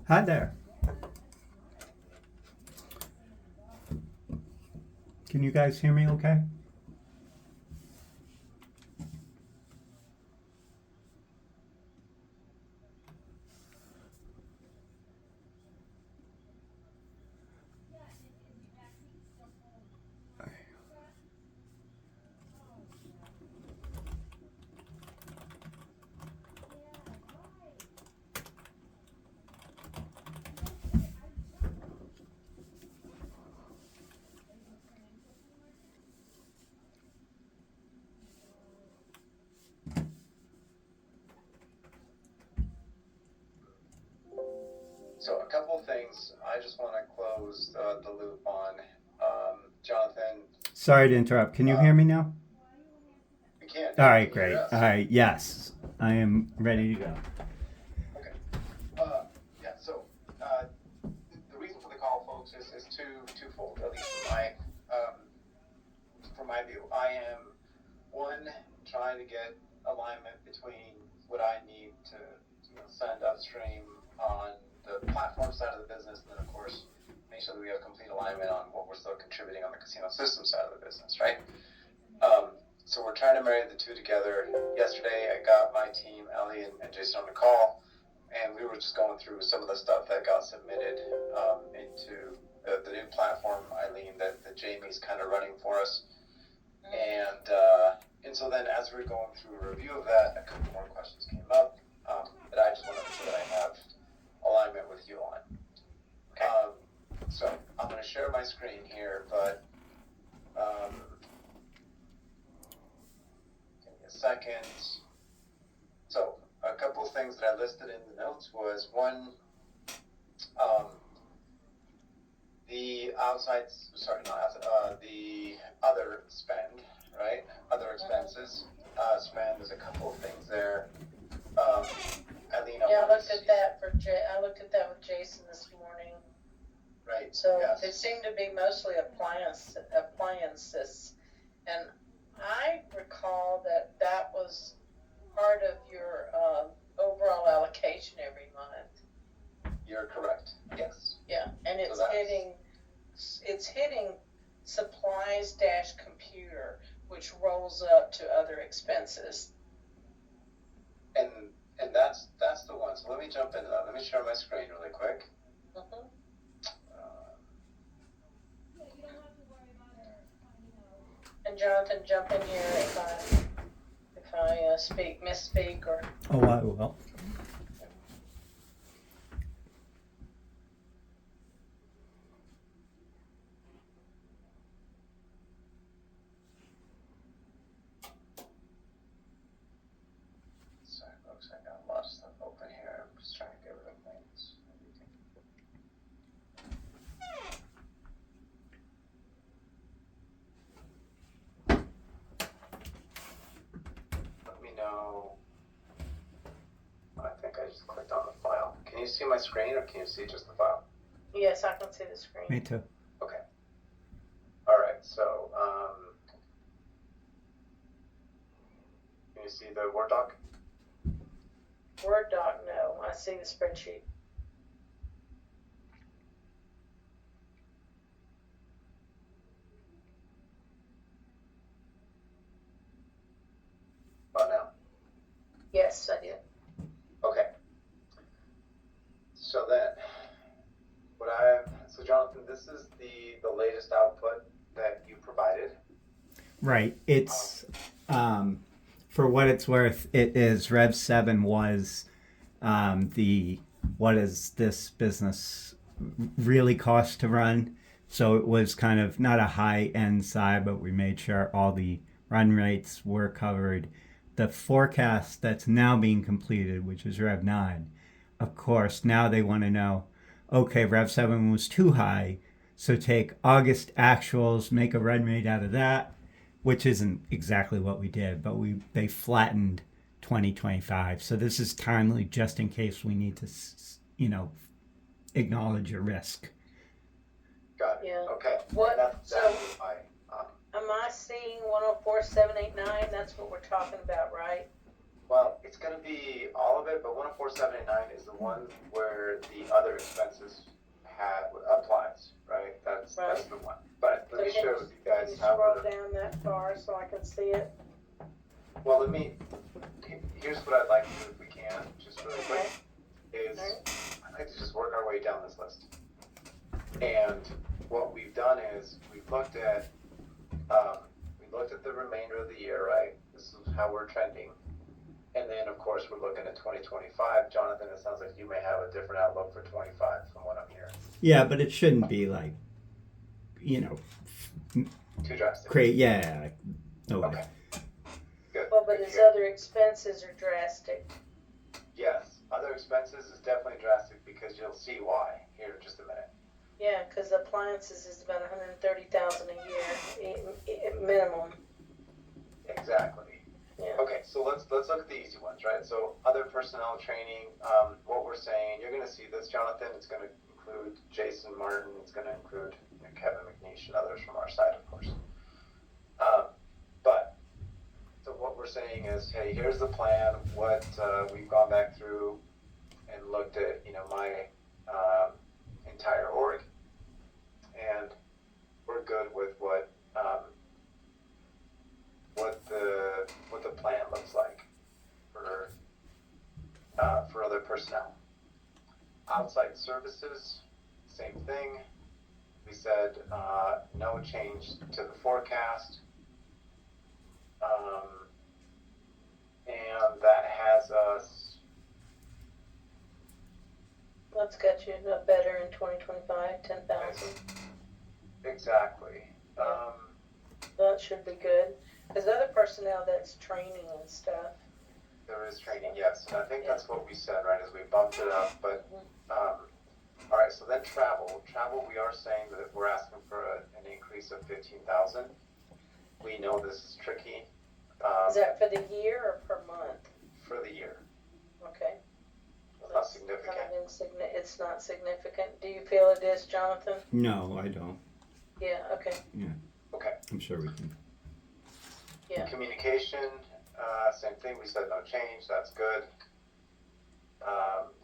Hi there. Can you guys hear me okay? So a couple of things I just want to close the loop on. Jonathan, Sorry to interrupt. Can you uh, hear me now? we can, All yeah. right, Can you hear great. All us? right, yes. I am ready to go. Okay. Yeah. So the reason for the call, folks, is twofold, at least from my view. I am one trying to get alignment between what I need to send upstream on the platform side of the business, and then of course make sure that we have complete alignment on what we're still contributing on the casino system side of the business, right? So we're trying to marry the two together. Yesterday, I got my team, Ellie and Jason, on the call, and we were just going through some of the stuff that got submitted into the new platform, Eileen, that Jamie's kind of running for us. And so then as we were going through a review of that, a couple more questions came up that I just want to make sure that I have alignment with you on. Okay. So I'm going to share my screen here, but give me a second. So a couple of things that I listed in the notes was one, the the other spend, right? Other expenses. Spend, there's a couple of things there. Eileen, Yeah, I looked at that I looked at that with Jason this morning. Right. So yes. it seemed to be mostly appliances, and I recall that was part of your overall allocation every month. You're correct. Yes. Yeah, and it's hitting supplies dash computer, which rolls up to other expenses. And that's the one. So let me jump into that. Let me share my screen really quick. Mm-hmm. And Jonathan, jump in here if I misspeak or. Oh, I will. Sorry, folks, I got a lot of stuff open here. I'm just trying to get rid of things. Let me know. I think I just clicked on the file. Can you see my screen or can you see just the file? Yes, I can see the screen. Me too. Okay. All right. So, can you see the Word doc? Word doc, no. I see the spreadsheet. About now? Yes, I did. Okay. So then, so Jonathan, this is the latest output that you provided. Right. It's for what it's worth. It is Rev 7 was the what is this business really cost to run. So it was kind of not a high end side, but we made sure all the run rates were covered. The forecast that's now being completed, which is Rev 9, of course, now they want to know okay, Rev 7 was too high, so take August actuals, make a run rate out of that, which isn't exactly what we did, but they flattened 2025. So this is timely just in case we need to, acknowledge a risk. Got it. Yeah. Okay. What? That am I seeing 104,789? That's what we're talking about, right? Well, it's gonna be all of it, but 10479 is the one where the other expenses applies, right? That's Right. the one. But let me Okay. share with you Can guys you how scroll we're, down that far so I can see it? well, here's what I'd like to do if we can, just really quick, is Alright. I'd like to just work our way down this list. And what we've done is we looked at the remainder of the year, right? This is how we're trending. And then, of course, we're looking at 2025. Jonathan, it sounds like you may have a different outlook for 25 from what I'm hearing. Yeah, but it shouldn't be like, you know, Too drastic. great. Yeah, no way. Okay. Good. Well, but Good to his hear. other expenses are drastic. Yes, other expenses is definitely drastic because you'll see why here in just a minute. Yeah, because appliances is about 130,000 a year, minimum. Exactly. Yeah. Okay, so let's look at the easy ones, right? So other personnel training, what we're saying, you're going to see this, Jonathan. It's going to include Jason Martin. It's going to include Kevin McNeish and others from our side, of course. But so what we're saying is, hey, here's the plan. What we've gone back through and looked at, my entire org, and we're good with what the plan looks like for other personnel. Outside services, same thing. We said no change to the forecast, and that has us. That's got you better in 2025, 10,000. Exactly. That should be good. Because other personnel, that's training and stuff. There is training, yes, and I think that's what we said, right? Is we bumped it up, but all right. So then travel, we are saying that we're asking for an increase of 15,000. We know this is tricky. Is that for the year or per month? For the year? Okay. Well, not significant. It's not significant. Do you feel it is, Jonathan? No, I don't. Yeah. Okay. Yeah. Okay. I'm sure we can. Yeah. Communication, same thing. We said no change. That's good.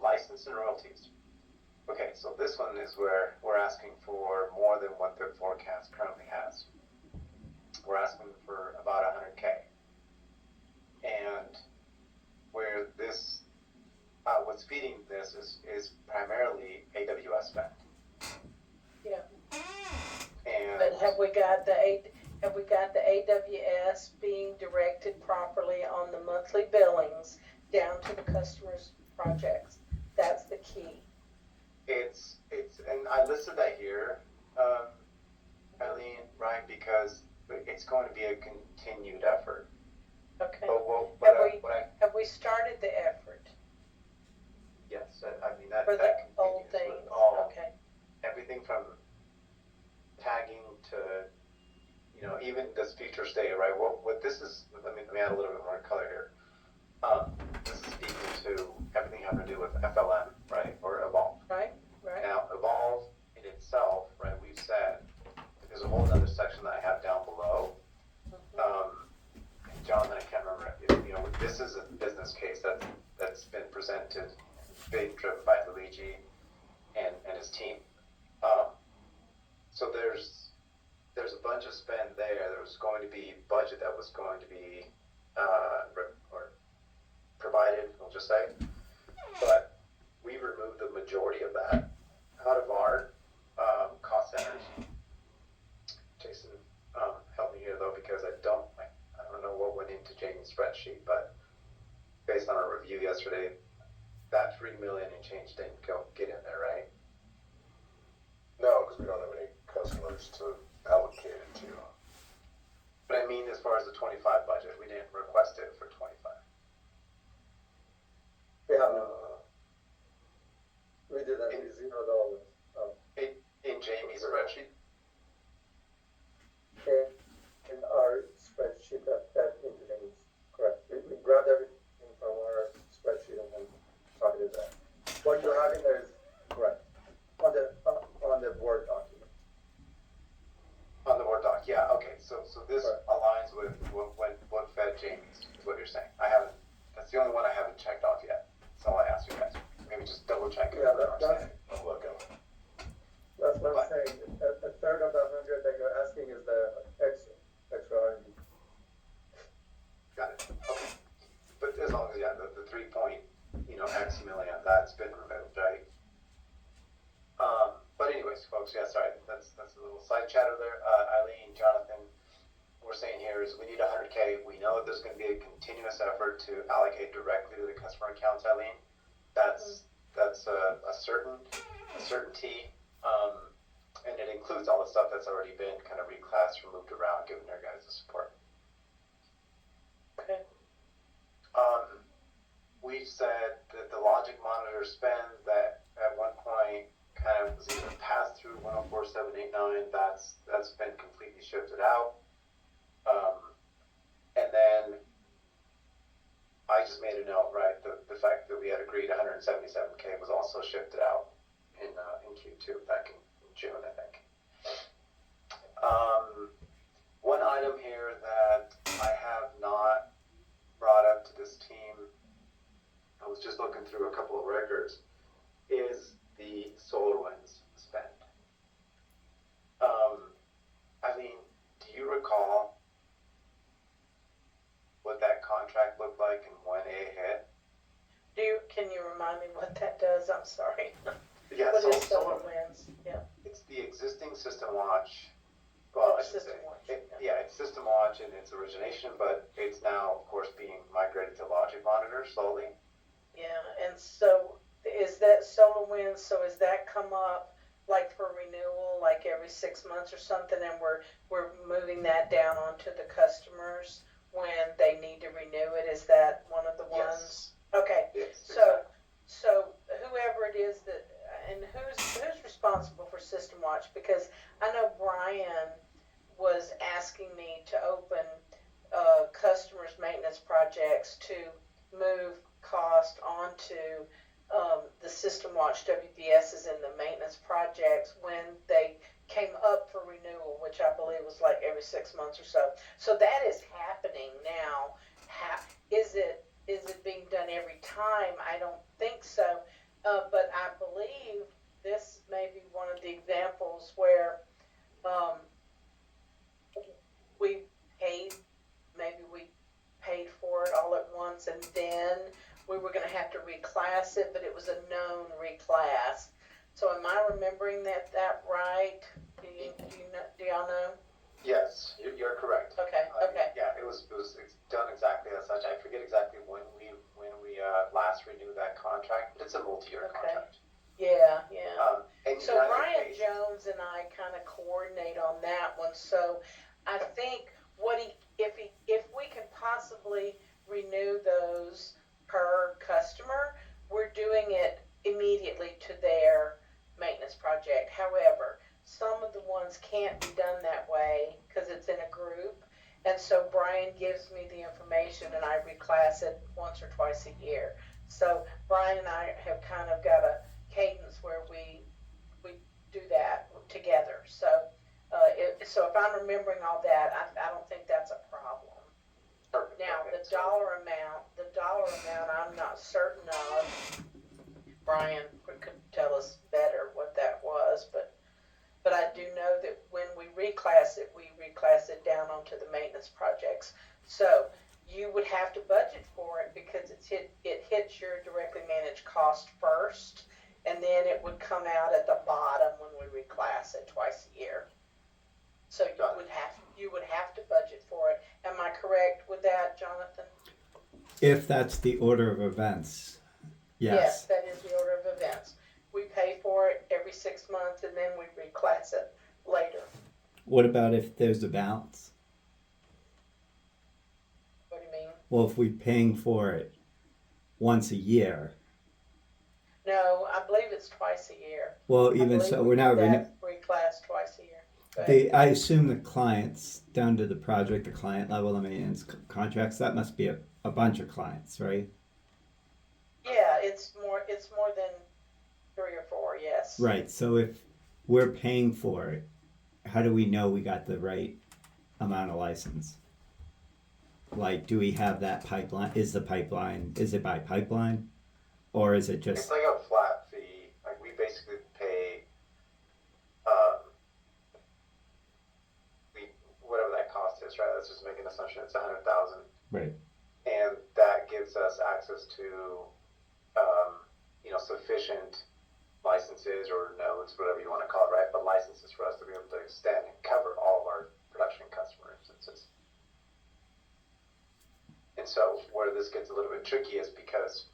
License and royalties. Okay, so this one is where we're asking for more than what the forecast currently has. We're asking for about 100K. And where this, what's feeding this is primarily AWS spend. Yeah. And But have we got the AWS being directed properly on the monthly billings down to the customer's projects? That's the key. it's and I listed that here, Eileen, right? Because it's going to be a continued effort. Okay. But Have we started the effort yes, I mean that for the that old continues things? with all Okay. everything from tagging to even this future state, right? What this is, let me add a little bit more color here. This is speaking to everything having to do with FLM, right, or Evolve. Right. Now, Evolve in itself, right? We've said there's a whole other section that I have down below. Jonathan, I can't remember if this is a business case that's been presented, being driven by Luigi and his team. So there's a bunch of spend there. There was going to be budget that was going to be or provided, we'll just say, but we removed the majority of that out of our cost centers. Jason, help me here though, because I don't know what went into Jamie's spreadsheet, but based on our review yesterday, that 3 million and change didn't get in there, right? No, because we don't have any customers to allocate it to. But I mean, as far as the 25 budget, we didn't request it for 25. Yeah. We did that. We zeroed all this. In Jamie's spreadsheet? In our spreadsheet that intervenes, correct. We grabbed everything from our spreadsheet and then targeted that. What you're having there is correct. On the Word document. On the Word doc, yeah, okay. So this Right. aligns with what fed Jamie's, is what you're saying. That's the double check it. Yeah, for our that's- sake. We'll look at it. That's what I'm saying. A third of the 100 that you're asking is the extra R&D. Got it. Okay. But as long as, yeah, the 3 point, X million, that's been removed, right? But anyways, folks, yeah, sorry, that's a little side chatter there. Eileen, Jonathan, we're saying here is we need 100K. We know that there's going to be a continuous effort to allocate directly to the customer accounts, Eileen. That's a certainty. And it includes all the stuff that's already been kind of reclassed or moved around, given their guys' support. Okay. We've said that the logic monitor spend that at one point kind of was even passed through 104,789, that's been completely shifted out. And then I just made a note, right? The fact that we had agreed 177K was also shifted out in Q2 back in June, I think. One item here that I have not brought up to this team, I was just looking through a couple of records, is the SolarWinds spend. Eileen, do you recall what that contract looked like and when it hit? Can you remind me what that does? I'm sorry. Yeah, What so is SolarWinds? Yeah. it's the existing System Watch. Well, I should System say, Watch, yeah, it's System Watch in its origination, but it's now, of course, being migrated to Logic Monitor slowly. Yeah, and so is that SolarWinds, so is that come up like for renewal, like every 6 months or something, and we're moving that down onto the customers when they need to renew it? Is that one of the ones? Okay, Yes, so whoever it is that, and who's responsible for System Watch? Because I know Brian was asking me to open customers' maintenance projects to move cost onto the System Watch WBSs and the maintenance projects when they came up for renewal, which I believe was like every 6 months or so. So that is happening now. Is it being done every time? I don't think so. But I believe this may be one of the examples where we paid for it all at once, and then we were going to have to reclass it, but it was a known reclass. So am I remembering that right? Do y'all know? Yes, you're correct. Okay. Yeah, it was done exactly as such. I forget exactly when we last renewed that contract, but it's a multi-year Okay. contract. Yeah. And So United Brian Waste- Jones and I kind of coordinate on that one. So I think if we can possibly renew those per customer, we're doing it immediately to their maintenance project. However, some of the ones can't be done that way because it's in a group. And so Brian gives me the information and I reclass it once or twice a year. So Brian and I have kind of got a cadence where we do that together. So if I'm remembering all that, I don't think that's a problem. Perfect. Now, Okay, the so- dollar amount I'm not certain of. Brian could tell us better what that was, but I do know that when we reclass it down onto the maintenance projects. So you would have to budget for it because it hits your directly managed cost first, and then it would come out at the bottom when we reclass it twice a year. So you would have to budget for it. Am I correct with that, Jonathan? If that's the order of events, Yes, yes. that is the order of events. We pay for it every 6 months and then we reclass it later. What about if there's a balance? What do you mean? Well, if we're paying for it once a year, No, I believe it's twice a year. well, I even believe so, we we're do not. that reclass twice a year. Go ahead. I assume the clients down to the project, the client level, the maintenance contracts. That must be a bunch of clients, right? Yeah, it's more than 3 or 4. Yes. Right. So if we're paying for it, how do we know we got the right amount of license? Like, do we have that pipeline? Is it by pipeline? Or is it It's just, like a flat let's just make an assumption it's 100,000, Right. and that gives us access to, sufficient licenses or nodes, whatever you want to call it, right? But licenses for us to be able to extend and cover all of our production customer instances. And so where this gets a little bit tricky is because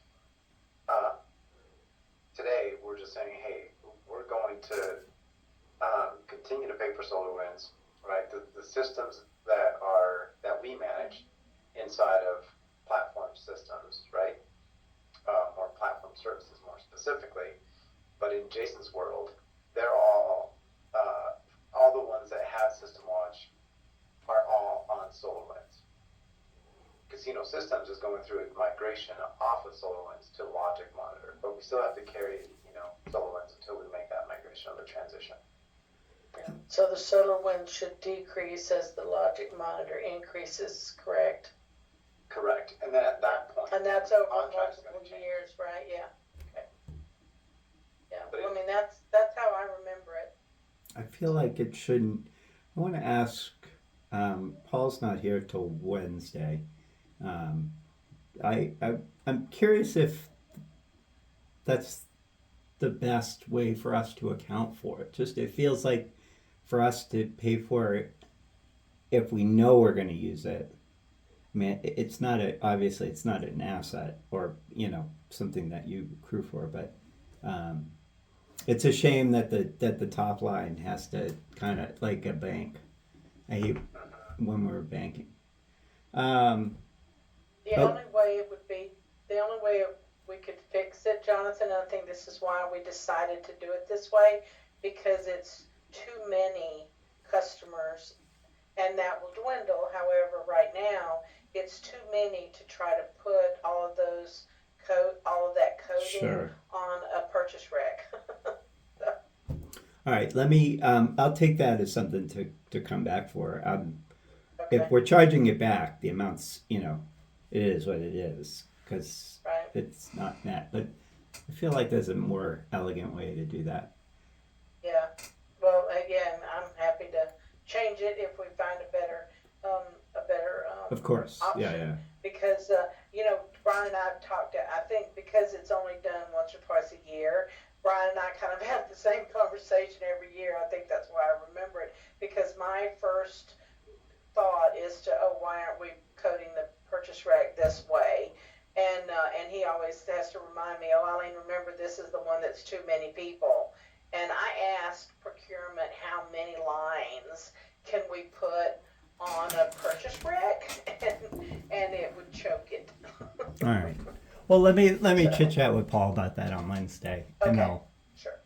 today we're just saying, hey, we're going to continue to pay for SolarWinds, right? The systems that we manage inside of platform systems, right? Or platform services more specifically. But in Jason's world, they're all the ones that have SystemWatch are all on SolarWinds. Casino Systems is going through a migration off of SolarWinds to Logic Monitor, but we still have to carry, SolarWinds until we make that migration or the transition. So the SolarWinds should decrease as the Logic Monitor increases, correct? Correct. And then at that point, And that's over contract's multiple gonna change. years, right? Yeah. Okay. Yeah. But Well, I mean, that's how I remember it. I feel like it shouldn't. I want to ask. Paul's not here till Wednesday. I'm curious if that's the best way for us to account for it. Just it feels like for us to pay for it if we know we're going to use it. I mean, it's not obviously it's not an asset or something that you accrue for, but it's a shame that the top line has to kind of like a bank. I hate when we're banking. The only way we could fix it, Jonathan, and I think this is why we decided to do it this way, because it's too many customers, and that will dwindle. However, right now, it's too many to try to put all of that coding Sure. on a purchase rec. All right, let me. I'll take that as something to come back for. Okay. If we're charging it back, the amounts, it is what it is because Right. it's not that. But I feel like there's a more elegant way to do that. Yeah. Well, again, I'm happy to change it if we find a better Of course, option. yeah. Because Brian and I have talked. I think because it's only done once or twice a year, Brian and I kind of have the same conversation every year. I think that's why I remember it, because my first thought is why aren't we coding the purchase rec this way? And he always has to remind me, Eileen, remember this is the one that's too many people. And I asked procurement how many lines can we put on a purchase rec, and it would choke it. All right. Well, let me chit chat with Paul about that on Wednesday. Okay. And no, Sure.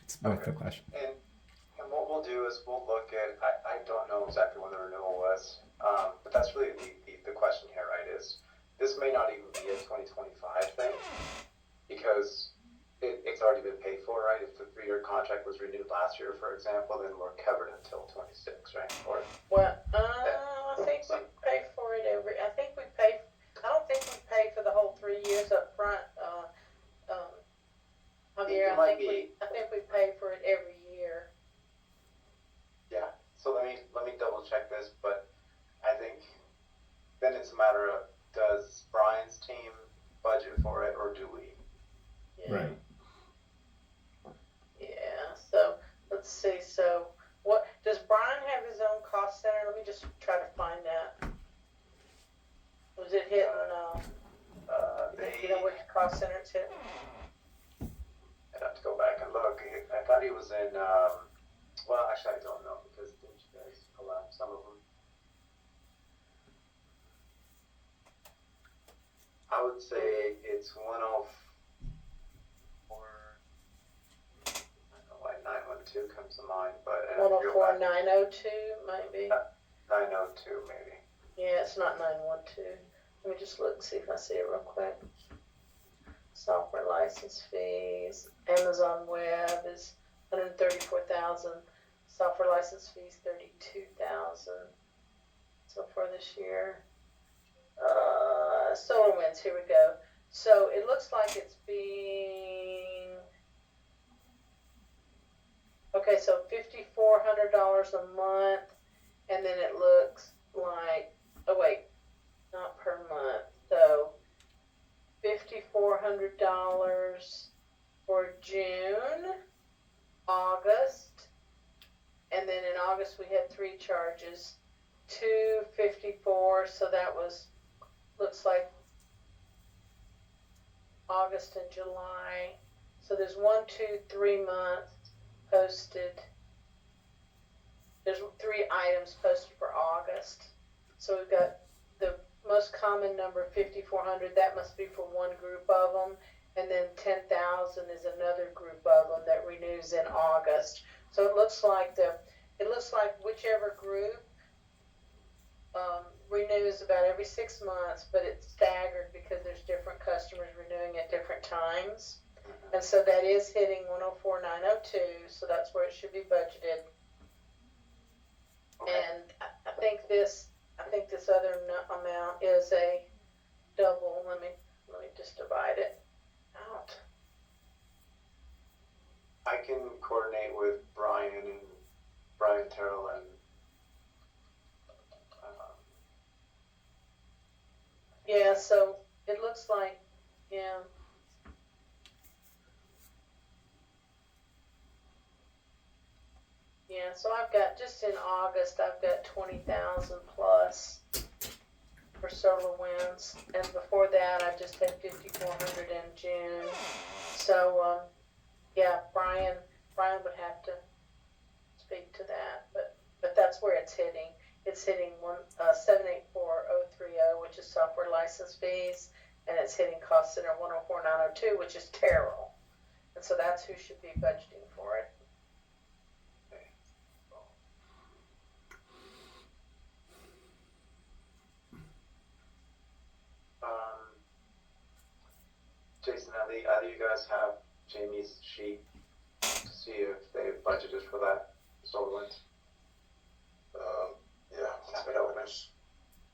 it's worth the question. And what we'll do is we'll look at, I don't know exactly when the renewal was, but that's really the question here, right, is this may not even be a 2025 thing, because it's already been paid for, right? If the 3-year contract was renewed last year, for example, then we're covered until 26, right? Or Well, I think we pay for it I don't think we pay for the whole 3 years up front. Javier, It might be. I think we pay for it every year. Yeah, so let me double check this, but I think then it's a matter of, does Brian's team budget for it, or do we? Yeah. Right. Yeah, so let's see. So what does Brian have his own cost center? Let me just try to find that. Was it hitting you know which cost center it's hitting? I'd have to go back and look. I thought he was in, well, actually I don't know, because didn't you guys allow some of them? I would say it's 104, I don't know why 912 comes to mind, but I'd have to go 104, back. 902 maybe. 902 maybe. Yeah, it's not 912. Let me just look and see if I see it real quick. Software license fees. Amazon Web is 134,000. Software license fees 32,000 so far this year. SolarWinds, here we go. So it looks like it's being okay. So $5,400 a month, and then it looks like, oh wait, not per month. So $5,400 for June, August, and then in August we had 3 charges, $254. So that was, looks like August and July. So there's 1, 2, 3 months posted. There's 3 items posted for August. So we've got the most common number, 5,400. That must be for one group of them, and then 10,000 is another group of them that renews in August. So it looks like whichever group renews about every 6 months, but it's staggered because there's different customers renewing at different times. And so that is hitting 104,902. So that's where it should be budgeted. Okay. And I think this other amount is a double. Let me just divide it out. I can coordinate with Brian Terrell and Yeah, so it looks like, yeah. Yeah, so I've got, just in August, I've got 20,000 plus for SolarWinds, and before that, I just had 5,400 in June. So, yeah, Brian would have to speak to that, but that's where it's hitting. It's hitting 784,030, which is software license fees, and it's hitting cost center 104,902, which is Terrell, and so that's who should be budgeting for it. Jason, either you guys have Jamie's sheet to see if they budgeted for that SolarWinds?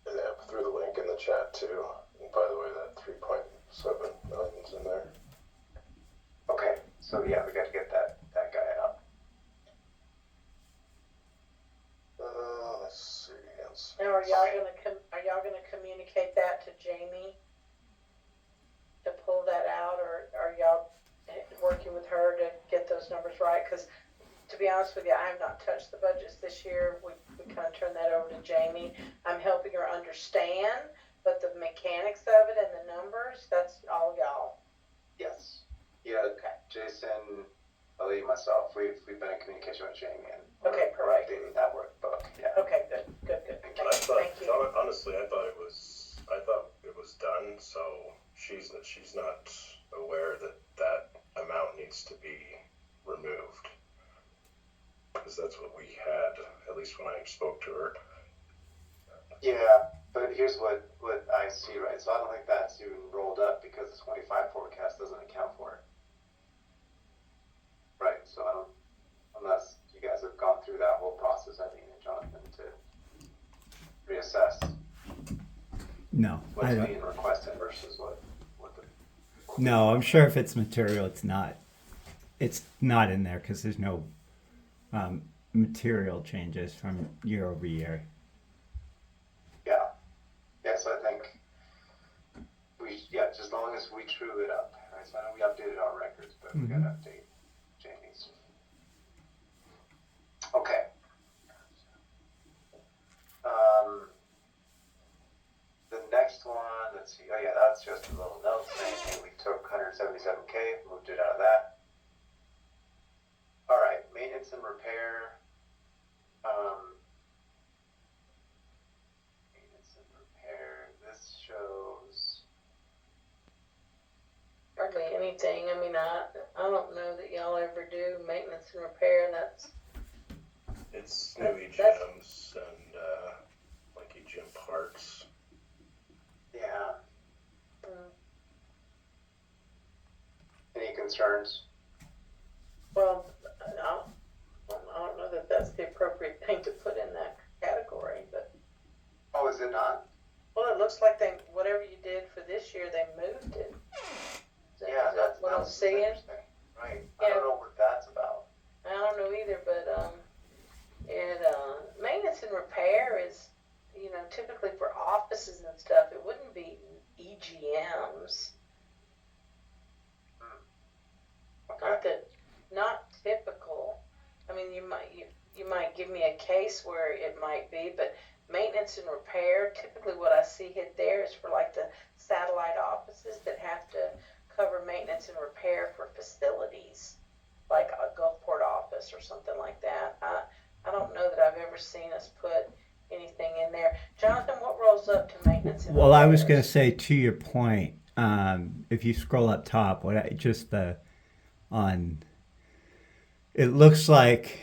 Yeah, threw the link in the chat too. And by the way, that 3.7 million's in there. Okay, so yeah, we got to get that guy up. Let's see. Now, are y'all gonna communicate that to Jamie to pull that out, or are y'all working with her to get those numbers right? Because to be honest with you, I have not touched the budgets this year. We kind of turned that over to Jamie. I'm helping her understand, but the mechanics of it and the numbers, that's all y'all. Yes. Yeah. Okay. Jason, Ali, myself, we've been in communication with Jamie, and Okay, we're perfect. updating that workbook. Yeah. Okay, good. Thank you. Honestly, I thought it was done. So she's not aware that amount needs to be removed, because that's what we had, at least when I spoke to her. Yeah, but here's what I see, right? So I don't think that's even rolled up because the 25 forecast doesn't account for it. Right, so I don't, unless you guys have gone through that whole process, I think, Jonathan, to reassess No, what's I don't. being requested versus what the. No, I'm sure if it's material, it's not. It's not in there because there's no material changes from year over year. Yeah. Yeah, so I think just as long as we true it up, right? So I know we updated our records, but we gotta update Jamie's. Okay. The next one, let's see. Oh yeah, that's just a little note saying, hey, we took 177K, moved it out of that. All right, maintenance and repair. Maintenance and repair. This shows. Hardly anything. I mean, I don't know that y'all ever do maintenance and repair. It's new EGMs and like EGM parts. Yeah. Any concerns? Well, I don't know that that's the appropriate thing to put in that category, but. Oh, is it not? Well, it looks like whatever you did for this year, they moved it. Yeah, Is that what I'm seeing? interesting. Right. I Yeah. don't know what that's about. I don't know either, but maintenance and repair is, of give me a case where it might be, but maintenance and repair, typically what I see hit there is for like the satellite offices that have to cover maintenance and repair for facilities, like a Gulfport office or something like that. I don't know that I've ever seen us put anything in there. Jonathan, what rolls up to maintenance and Well, I was going to repairs? say to your point, if you scroll up top, just the on, it looks like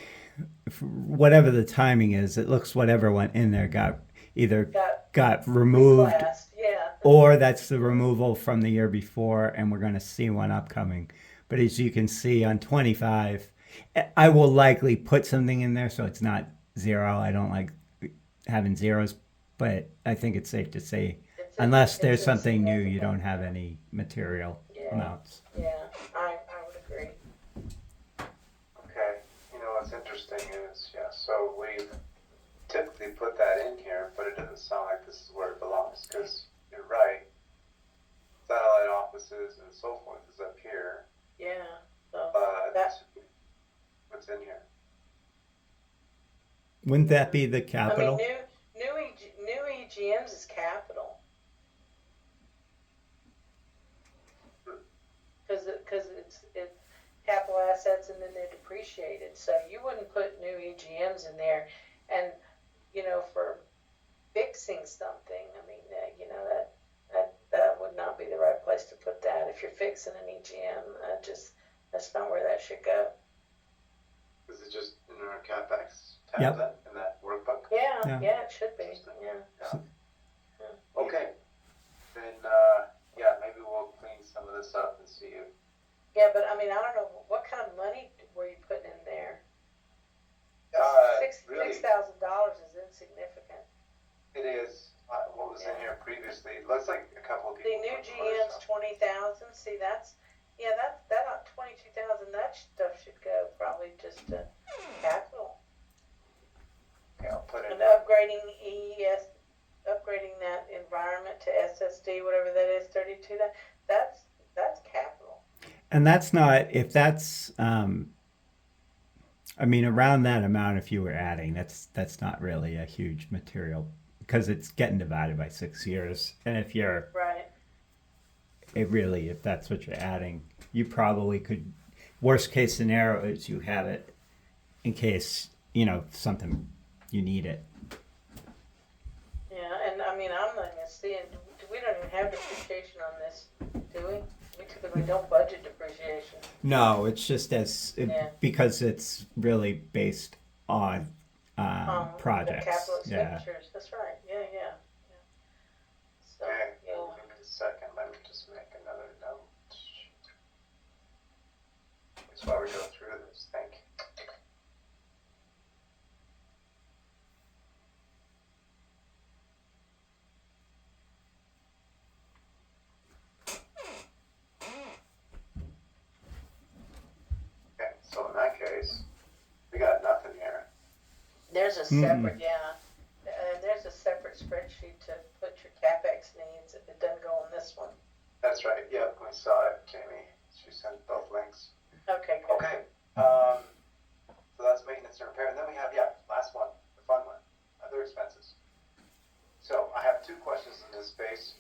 whatever the timing is, it looks whatever went in there got either got removed, Reclassed, yeah. or that's the removal from the year before, and we're going to see one upcoming. But as you can see on 25, I will likely put something in there so it's not zero. I don't like having zeros, but I think it's safe to say, unless there's something new, you don't have any material Yeah. amounts. Yeah, I would agree. Okay, you know what's interesting is, yeah, so we've typically put that in here, but it doesn't sound like this is where it belongs, because you're right. Satellite offices and so forth is up here, Yeah, so but that, what's in here? Wouldn't that be the I mean, capital? new EGMs is capital. Because it's capital assets and then they're depreciated. So you wouldn't put new EGMs in there, and for fixing something, I mean, that would not be the right place to put that. If you're fixing an EGM, that's not where that should go. Is it just in our CapEx tab Yep. then, in that workbook? Yeah. Yeah, it should be. Yeah. Yeah. Okay, then, yeah, maybe we'll clean some of this up and see if, Yeah, but I mean, I don't know what kind of money were you putting in there. really, $6,000 is insignificant. it is, what was in here previously, it looks like a couple of The people. new put more GM's stuff. 20,000. See, that 22,000. That stuff should go probably just to capital Okay, I'll put it, and upgrading upgrading that environment to SSD, whatever that is, 32. That's capital. And that's not, if that's, I mean, around that amount, if you were adding, that's not really a huge material because it's getting divided by 6 years. And if you're, Right. if that's what you're adding, you probably could, worst case scenario is you have it in case, something, you need it. Yeah, and I mean, I'm not even seeing. We don't even have depreciation on this, do we? We typically don't budget depreciation. No, it's just Yeah. because it's really based on The projects. capital Yeah. expenditures. That's right. Yeah. So, okay, yeah. give me a second, let me just make another note. That's why we go through this, thank you. Okay, so in that case, we got nothing here. There's a separate, and there's a separate spreadsheet to put your CapEx needs if it doesn't go on this one. That's right, yep, we saw it, Jamie, she sent both links. Okay, good. Okay, so that's maintenance and repair, and then we have, last one, the fun one, other expenses. So I have two questions in this space.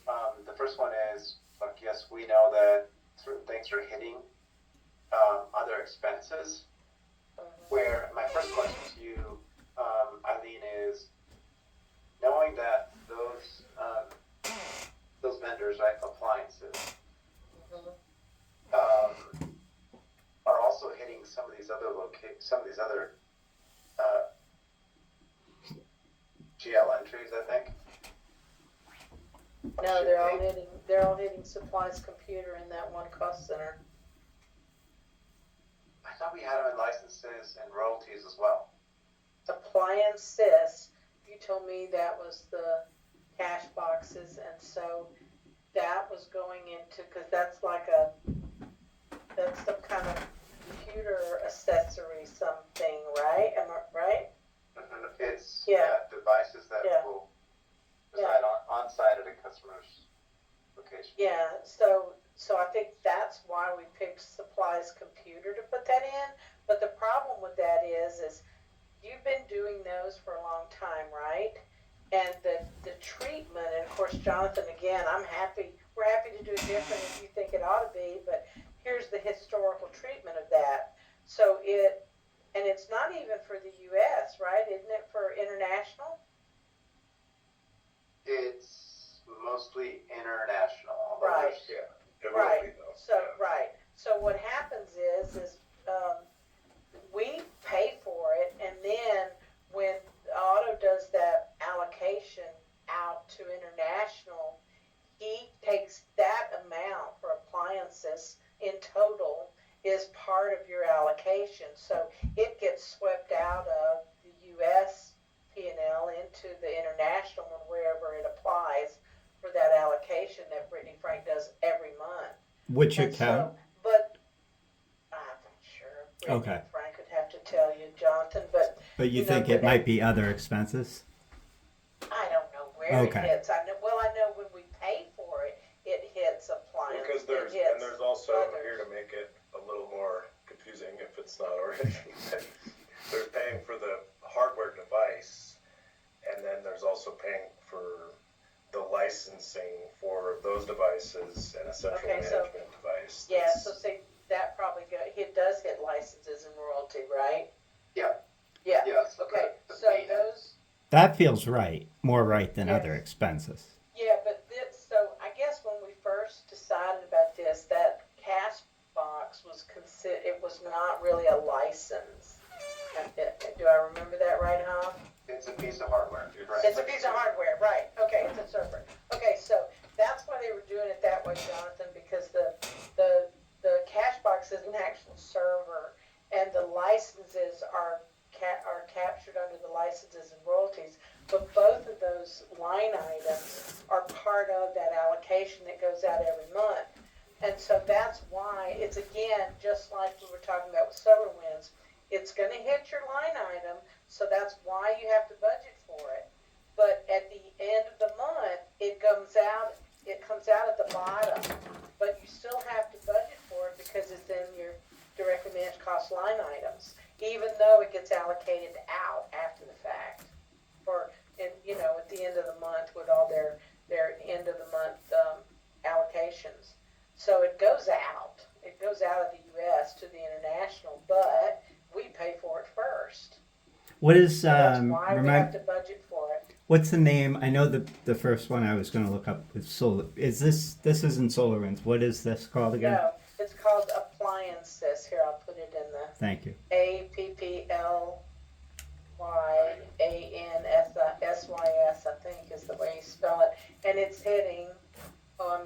The first one is, look, yes, we know that certain things are hitting other expenses. Where my first question to you, Eileen, is knowing that those vendors, right, appliances, are also hitting some of these other GL entries, I think. No, they're all hitting supplies computer in that one cost center. I thought we had them in licenses and royalties as well. Appliances, you told me that was the cash boxes, and so that was going into, because that's some kind of computer accessory something, right? Am I right? It's Yeah. devices that Yeah. will reside on-site at a customer's location. Yeah, so I think that's why we picked supplies computer to put that in. But the problem with that is you you've been doing those for a long time, right? And the treatment, and of course, Jonathan, again, we're happy to do it different if you think it ought to be, but here's the historical treatment of that. So and it's not even for the US, right? Isn't it for international? It's mostly international. Although Right. there's- Yeah, it will Right. be though. So, Yeah. right. So what happens is we pay for it, and then when Otto does that allocation out to international, he takes that amount for appliances in total is part of your allocation. So it gets swept out of the U.S. P&L into the international one wherever it applies for that allocation that Brittany Frank does every month. Which And account? so, but I'm not sure. Brittany Okay. Frank would have to tell you, Jonathan, but But you you know, think it but- might be other expenses? I don't know where Okay. it hits. I know when we pay for it, it hits appliance. Because there's also here to make it a little more confusing if it's not already. There's paying for the hardware device, and then there's also paying for the licensing for those devices and a central Okay, so- management device. Yeah, that's- so see, that probably it does hit licenses and royalty, right? Yeah. Yeah. Yes. Okay, the so maintenance. That feels right. More right than Yes. other expenses. Yeah, but so I guess when we first decided about this, that Cast box it was not really a license. Do I remember that right, huh? It's a piece of hardware. Right. It's a piece of hardware, right? Okay, it's a server. Okay, so that's why they were doing it that way, Jonathan, because the cash box is an actual server, and the licenses are captured under the licenses and royalties. But both of those line items are part of that allocation that goes out every month. And so that's why it's, again, just like we were talking about with SolarWinds, it's going to hit your line item, so that's why you have to budget for it. But at the end of the month, it comes out at the bottom, but you still have to budget for it because it's in your directly managed cost line items, even though it gets allocated out after the fact, or at the end of the month with all their end of the month allocations. So it goes out. It goes out of the U.S. to the international, but we pay for it first. What is So that's why we have to budget for it. what's the name? I know the first one I was going to look up was Solar. Is this isn't SolarWinds? What is this called again? No, it's called Appliances. Here, I'll put it in the Thank you. APPLYANSYS, I think is the way you spell it. And it's hitting, I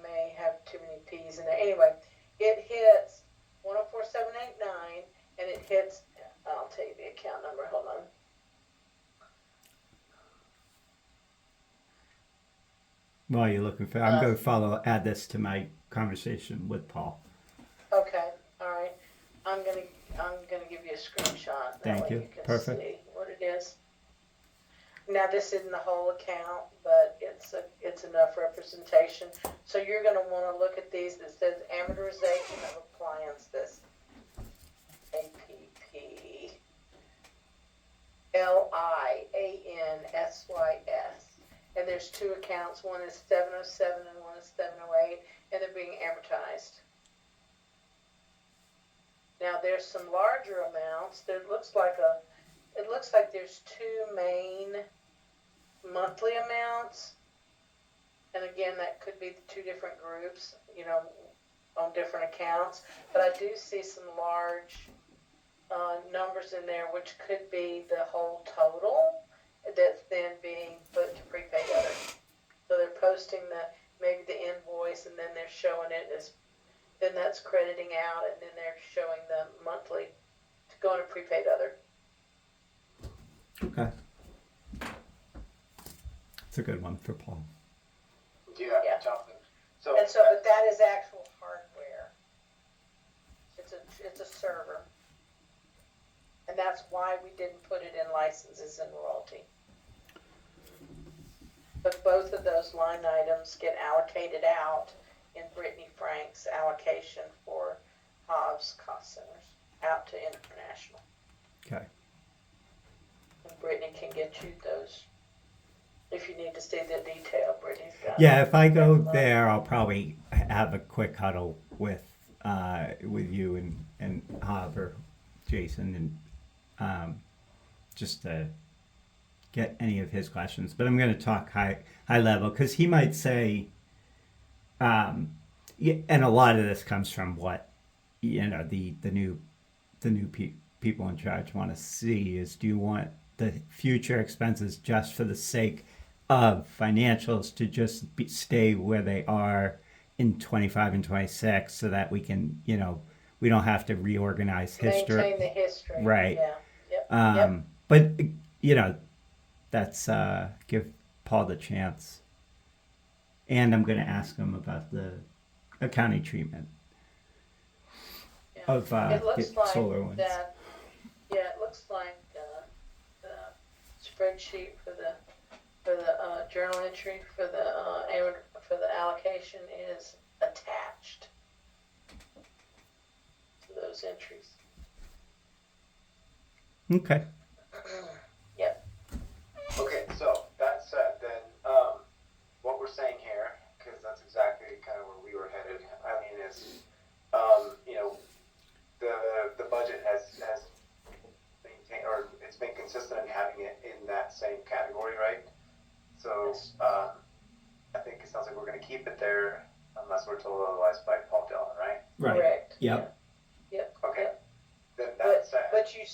may have too many P's in there. Anyway, it hits 104789 and it hits, I'll tell you the account number, hold on. While you're looking for, I'm going to add this to my conversation with Paul. Okay, all right. I'm gonna give you a screenshot. That Thank way you. You can Perfect. see what it is. Now this isn't the whole account, but it's enough representation. So you're gonna want to look at these. That says amortization of appliances. APPLIANSYS. And there's two accounts. One is 707 and one is 708, and they're being amortized. Now there's some larger amounts. It looks like there's two main monthly amounts. And again, that could be the two different groups, on different accounts. But I do see some large numbers in there, which could be the whole total that's then being put to prepaid other. So they're posting maybe the invoice, and then they're showing it as, then that's crediting out, and then they're showing the monthly to go into prepaid other. Okay. It's a good one for Paul. Yeah. Jonathan. But that is actual hardware. It's a server. And that's why we didn't put it in licenses and royalty. But both of those line items get allocated out in Brittany Frank's allocation for Hobbs cost centers out to international. Okay. Brittany can get you those. If you need to see the detail, Brittany's got. Yeah, if I go there, I'll probably have a quick huddle with you and Hob or Jason, and just to get any of his questions. But I'm going to talk high level, because he might say, yeah, and a lot of this comes from what the new people in charge want to see is, do you want the future expenses just for the sake of financials to just stay where they are in 25 and 26, so that we can, we don't have to reorganize history. Maintain the history. Right. Yeah. Yep. But that's give Paul the chance. And I'm going to ask him about the accounting treatment Yeah. of It looks the like solar ones. that. Yeah, it looks like the spreadsheet for the journal entry for the allocation is attached to those entries. Okay. Yep. Okay, so that said, then what we're saying here, because that's exactly kind of where we were headed, Eileen, is the budget has maintained, or it's been consistent in having it in that same category, right? So I think it sounds like we're going to keep it there unless we're told otherwise by Paul Dillon, right? Right. Correct. Yep. Yep. Okay. Yep. Then that said, But you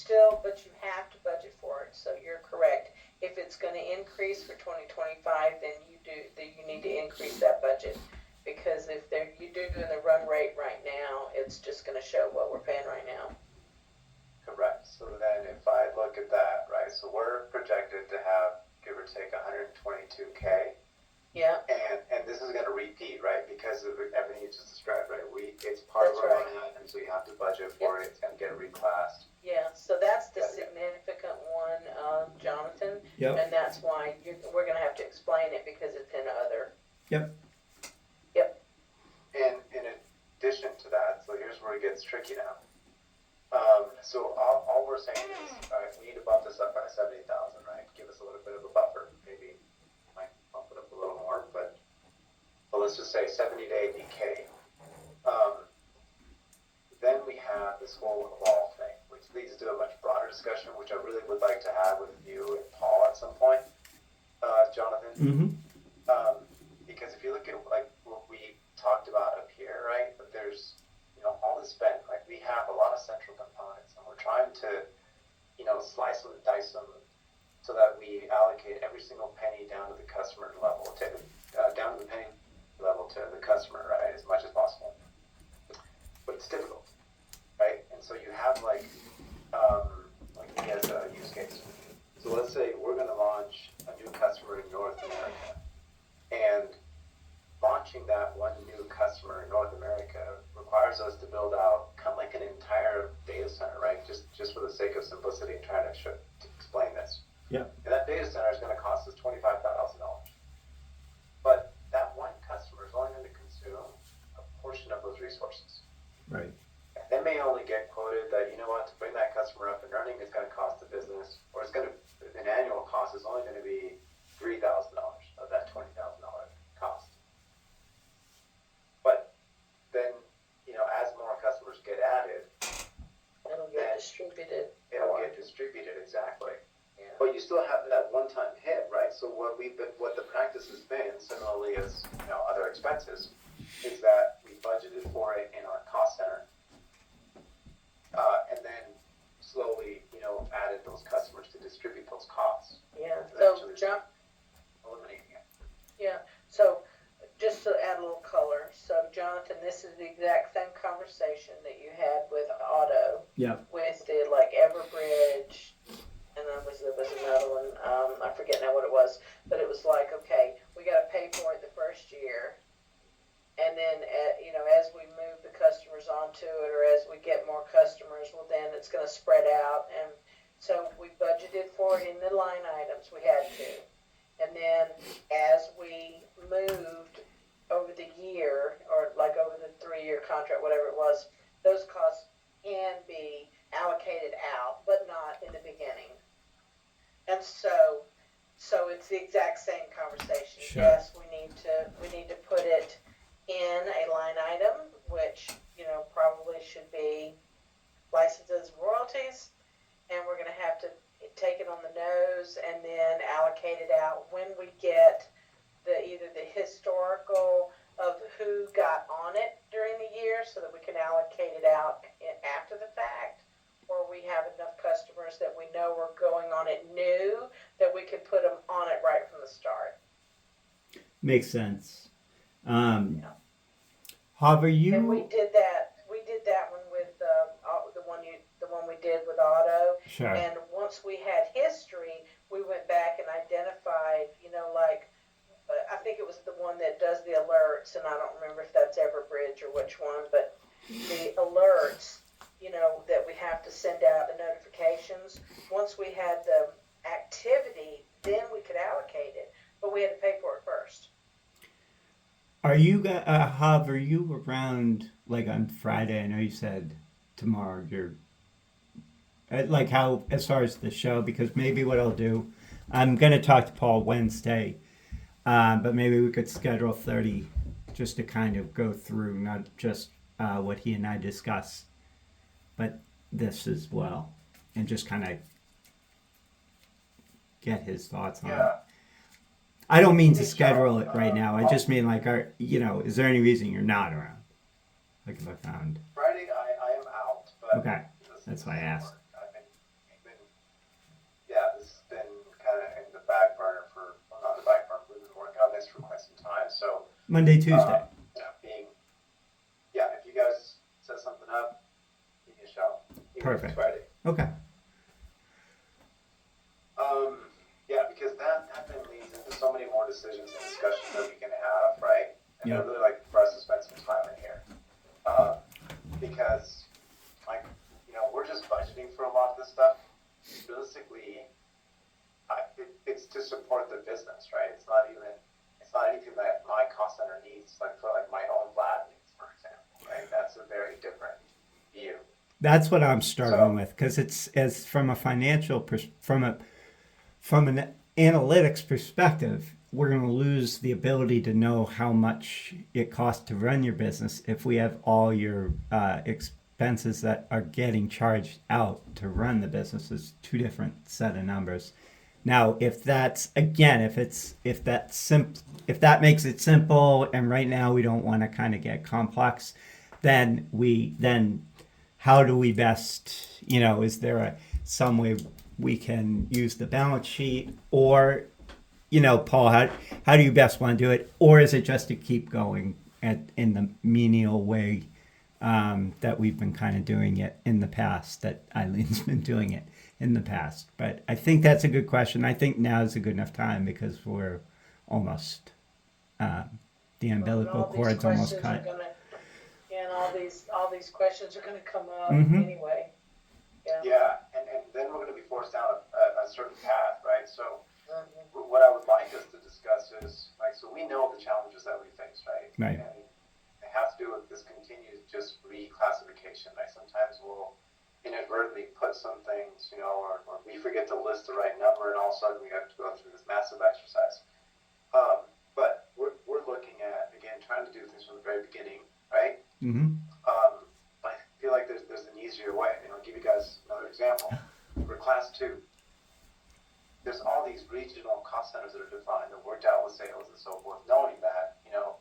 have to budget for it, so you're correct. If it's gonna increase for 2025, then you need to increase that budget. Because if you're doing the run rate right now, it's just gonna show what we're paying right now. correct. So then if I look at that, right, so we're projected to have, give or take, 122K. Yeah, And this is going to repeat, right? Because of everything you just described, right? It's part That's of our right. line item, so you have to budget for it. It's going to get reclassed. yeah, so that's the Yeah. significant one, Jonathan. Yep. And that's why we're gonna have to explain it, because it's in other. Yep. And in addition to that, so here's where it gets tricky now. So all we're saying is, all right, we need to bump this up by 70,000, right? Give us a little bit of a buffer. Maybe might bump it up a little more, but let's just say 70 to 80K. Then we have this whole evolve thing, which leads to a much broader discussion, which I really would like to have with you and Paul at some point, Jonathan. Mm-hmm. Because if you look at like what we talked about up here, right? But there's all this spend, like we have a lot of central components, and we're trying to slice them and dice them so that we allocate every single penny down to the customer level, down to the penny level to the customer, right, as much as possible. But it's difficult, right? And so you have like he has a use case. So let's say we're going to launch a new customer in North America, and launching that one new customer in North America requires us to build out kind of like an entire data center, right? Just for the sake of simplicity and trying to explain this. Yeah. And that data center is going to cost us $25,000. But that one customer is only going to consume a portion of those resources. Right. And they may only get quoted that, to bring that customer up and running is going to cost the business, or an annual cost is only going to be $3,000 of that $20,000 cost. But then, as more customers get added, It'll get distributed. it'll get distributed exactly. Yeah. But you still have that one-time hit, right? So what the practice has been, similarly as other expenses, is that we budgeted for it in our cost center, and then slowly, added those customers to distribute those costs, Yeah, so eventually eliminating it. Yeah, so just to add a little color, so Jonathan, this is the exact same conversation that you had with Otto, Yep. with the Everbridge, and there was another one, I forget now what it was, but it was like, okay, we gotta pay for it the first year, and then, as we move the customers onto it, or as we get more customers, well, then it's gonna spread out, and so we budgeted for it in the line items, we had to. And then as we moved over the year, or like over the 3-year contract, whatever it was, those costs can be allocated out, but not in the beginning. And And so it's the exact same conversation. Sure. Yes, we need to put it in a line item, which, probably should be licenses and royalties, and we're going to have to take it on the nose and then allocate it out when we get either the historical of who got on it during the year so that we can allocate it out after the fact, or we have enough customers that we know are going on it new that we could put them on it right from the start. Makes sense. However, And we did that one with the one we did with auto. Sure. And once we had history, we went back and identified, I think it was the one that does the alerts, and I don't remember if that's Everbridge or which one, but the alerts, that we have to send out the notifications. Once we had the activity, then we could allocate it, but we had to pay for it first. Are you, Hob, are you around like on Friday? I know you said tomorrow you're, like how, as far as the show, because maybe what I'll do, I'm going to talk to Paul Wednesday, but maybe we could schedule 30 just to kind of go through not just what he and I discuss, but this as well, and just kind of get his thoughts on it. Yeah. I don't mean to schedule it right now. I just mean like, is there any reason you're not around? Like if I found. Friday, I am out, but Okay, that's why I asked. This has been kind of in the back burner well, not the back burner, we've been working on this for quite some time, so. Monday, Tuesday. If you guys set something up, give me a shout. Even if it's Perfect. Friday. Okay. Because that then leads into so many more decisions and discussions that we can have, right? And Yeah. I'd really like for us to spend some time in here. Because, we're just budgeting for a lot of this stuff. Realistically, it's to support the business, right? It's not anything that my cost center needs, for my own lab needs, for example, right? That's a very different view. That's what I'm struggling with because it's as from a financial from an analytics perspective, we're going to lose the ability to know how much it costs to run your business if we have all your expenses that are getting charged out to run the business is two different set of numbers. Now, if that's again, if that makes it simple, and right now we don't want to kind of get complex, then how do we best, is there some way we can use the balance sheet, or, Paul, how do you best want to do it? Or is it just to keep going in the menial way that we've been kind of doing it in the past, that Eileen's been doing it in the past? But I think that's a good question. I think now is a good enough time because we're almost, the umbilical cord's almost cut. And all these questions are going to come up Mhm. anyway. Yeah, and then we're going to be forced down a certain path, right? So Mhm. what I would like us to discuss is, so we know the challenges that we face, right? Right. And it has to do with this continued just reclassification, right? Sometimes we'll inadvertently put some things, or we forget to list the right number, and all of a sudden we have to go through this massive exercise. But we're looking at, again, trying to do things from the very beginning, right? Mm-hmm. I feel like there's an easier way. I'll give you guys another example. For class 2, there's all these regional cost centers that are defined and worked out with sales and so forth, knowing that,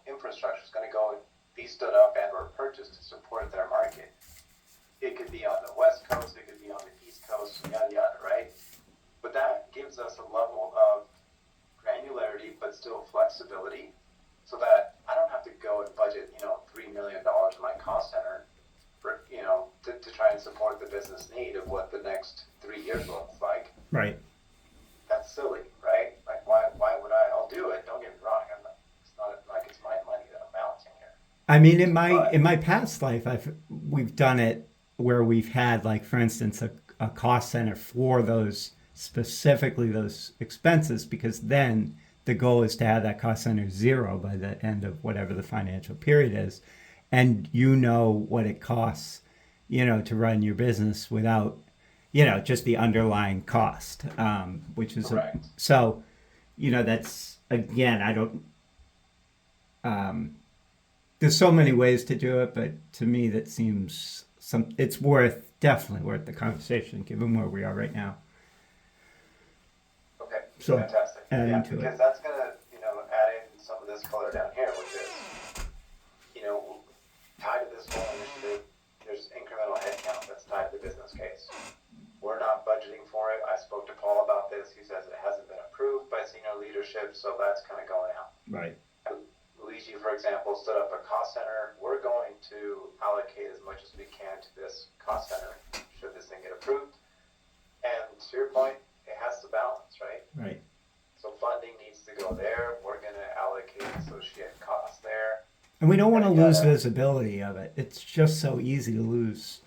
infrastructure is going to go and be stood up and or purchased to support their market. It could be on the West Coast, it could be on the East Coast, yada, yada, right? But that gives us a level of granularity, but still flexibility, so that I don't have to go and budget, $3 million in my cost center for, to try and support the business need of what the next 3 years looks like. Right. That's silly, right? Why would I? I'll do it. Don't get me wrong. It's not like it's my money that I'm balancing here. I mean, in my past life, we've done it where we've had, like, for instance, a cost center for those specifically those expenses, because then the goal is to have that cost center zero by the end of whatever the financial period is, and what it costs, to run your business without, just the underlying cost, which is Correct. so, that's again, I don't. There's so many ways to do it, but to me, that seems it's definitely worth the conversation, given where we are right now. Okay, So, fantastic. adding Yeah, to it. because that's gonna, add in some of this color down here, which is, tied to this whole initiative, there's incremental headcount that's tied to the business case. We're not budgeting for it. I spoke to Paul about this. He says it hasn't been approved by senior leadership, so that's kind of going out. Right. Luigi, for example, stood up a cost center. We're going to allocate as much as we can to this cost center should this thing get approved. And to your point, it has to balance, right? Right. So funding needs to go there. We're going to allocate associated costs there. And we don't want to Yeah, lose yeah. visibility of it. It's just so easy to lose,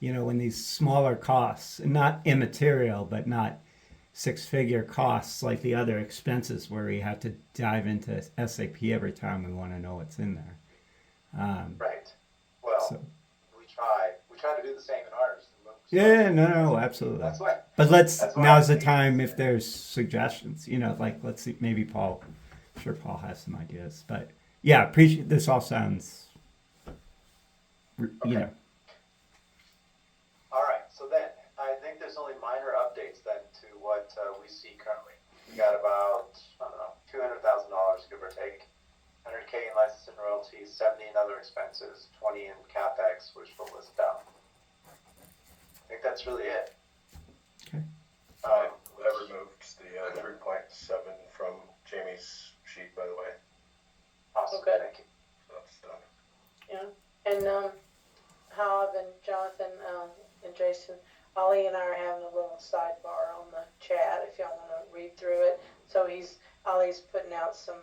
when these smaller costs, and not immaterial, but not six-figure costs like the other expenses where we have to dive into SAP every time we want to know what's in there. Right. Well, So, we try to do the same in ours. yeah, no, absolutely. That's why. But That's why now's I the think- time if there's suggestions, let's see, maybe Paul, I'm sure Paul has some ideas, but yeah, appreciate, this all sounds, Okay. All right. So then, I think there's only minor updates then to what we see currently. We got about, I don't know, $200,000 give or take, 100K in license and royalties, 70 in other expenses, 20 in capex, which we'll list down. I think that's really it. Okay. I removed the 3.7 from Jamie's sheet, by the way. Awesome. Okay. Thank you. So that's done. And Hav and Jonathan and Jason, Ollie and I are having a little sidebar on the chat if y'all want to read through it. So Ollie's putting out some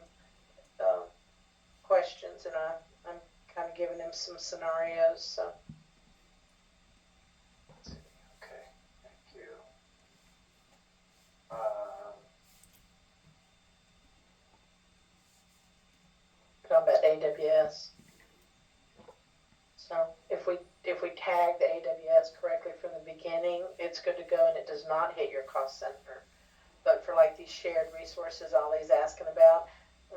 questions, and I'm kind of giving him some scenarios. So Okay. Thank you. talking about AWS. So if we tag the AWS correctly from the beginning, it's good to go, and it does not hit your cost center. But for like these shared resources Ollie's asking about,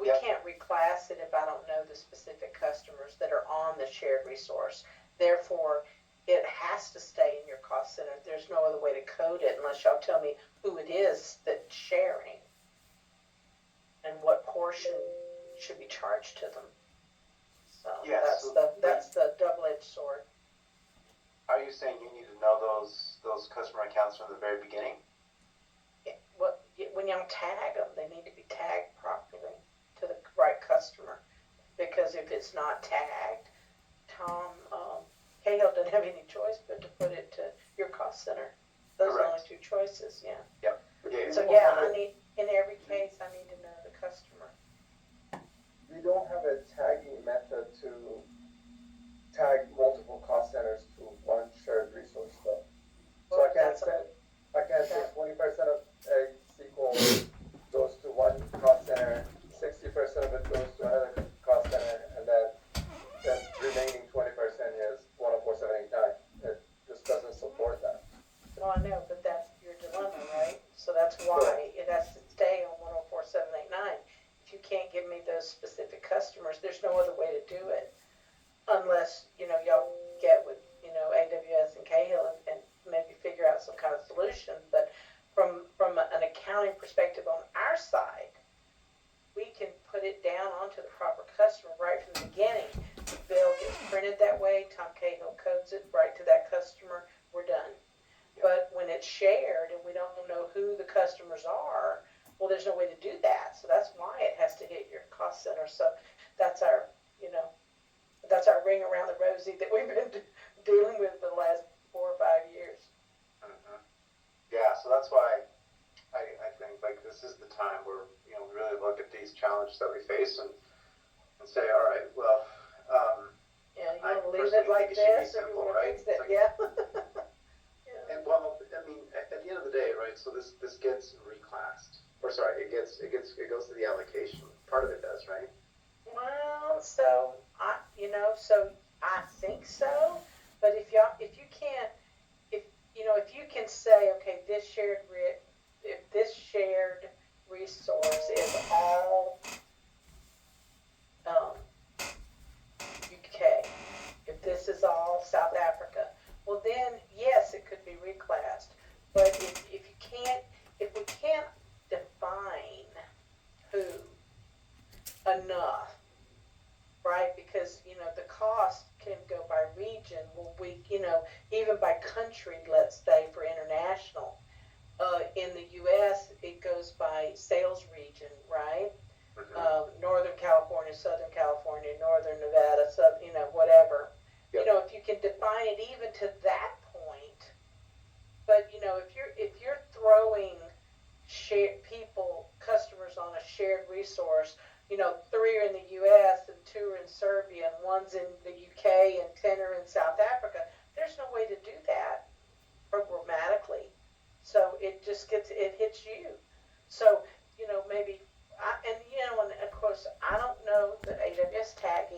we Yep. can't reclass it if I don't know the specific customers that are on the shared resource. Therefore, it has to stay in your cost center. There's no other way to code it unless y'all tell me who it is that's sharing and what portion should be charged to them. So Yes, that's the double-edged sword. Are you saying you need to know those customer accounts from the very beginning? When y'all tag them, they need to be tagged properly to the right customer. Because if it's not tagged, Tom Cahill doesn't have any choice but to put it to your cost center. Those are the only Correct. two choices, yeah. Yep. Yeah. So yeah, in every case, I need to know the customer. We don't have a tagging method to tag multiple cost centers to one shared resource though. So I can't say 20% of a SQL goes to one cost center, 60% of it goes to another cost center, and then the remaining 20% is 104.789. It just doesn't support that. Well, I know, but that's your dilemma, right? So that's why it has to stay on 104.789. If you can't give me those specific customers, there's no other way to do it. Unless, y'all get with, AWS and Cahill and maybe figure out some kind of solution. But from an accounting perspective on our side, we can put it down onto the proper customer right from the beginning. The bill gets printed that way, Tom Cahill codes it right to that customer, we're done. But when it's shared and we don't know who the customers are, well, there's no way to do that. So that's why it has to hit your cost center. So that's our, that's our ring around the rosy that we've been dealing with for the last 4 or 5 years. Mm-hmm. Yeah. So that's why I think like this is the time where we really look at these challenges that we face and say, all right, well. Yeah, you I want to leave personally it like think it should be this, or you simple, want to right? fix it? It's like- Yeah. And well, I mean, at the end of the day, right? So this gets reclassed, or sorry, it goes to the allocation. Part of it does, right? Well, so I think so. But if you can set enough, right? Because, the cost can go by region. Well, even by country, let's say for international. In the U.S., it goes by sales region, right? Northern California, Southern California, Northern Nevada, whatever. Yep. If you can define it even to that point, but if you're throwing customers on a shared resource, 3 are in the U.S. and 2 are in Serbia and 1's in the UK and 10 are in South Africa, there's no way to do that programmatically. So it hits you. So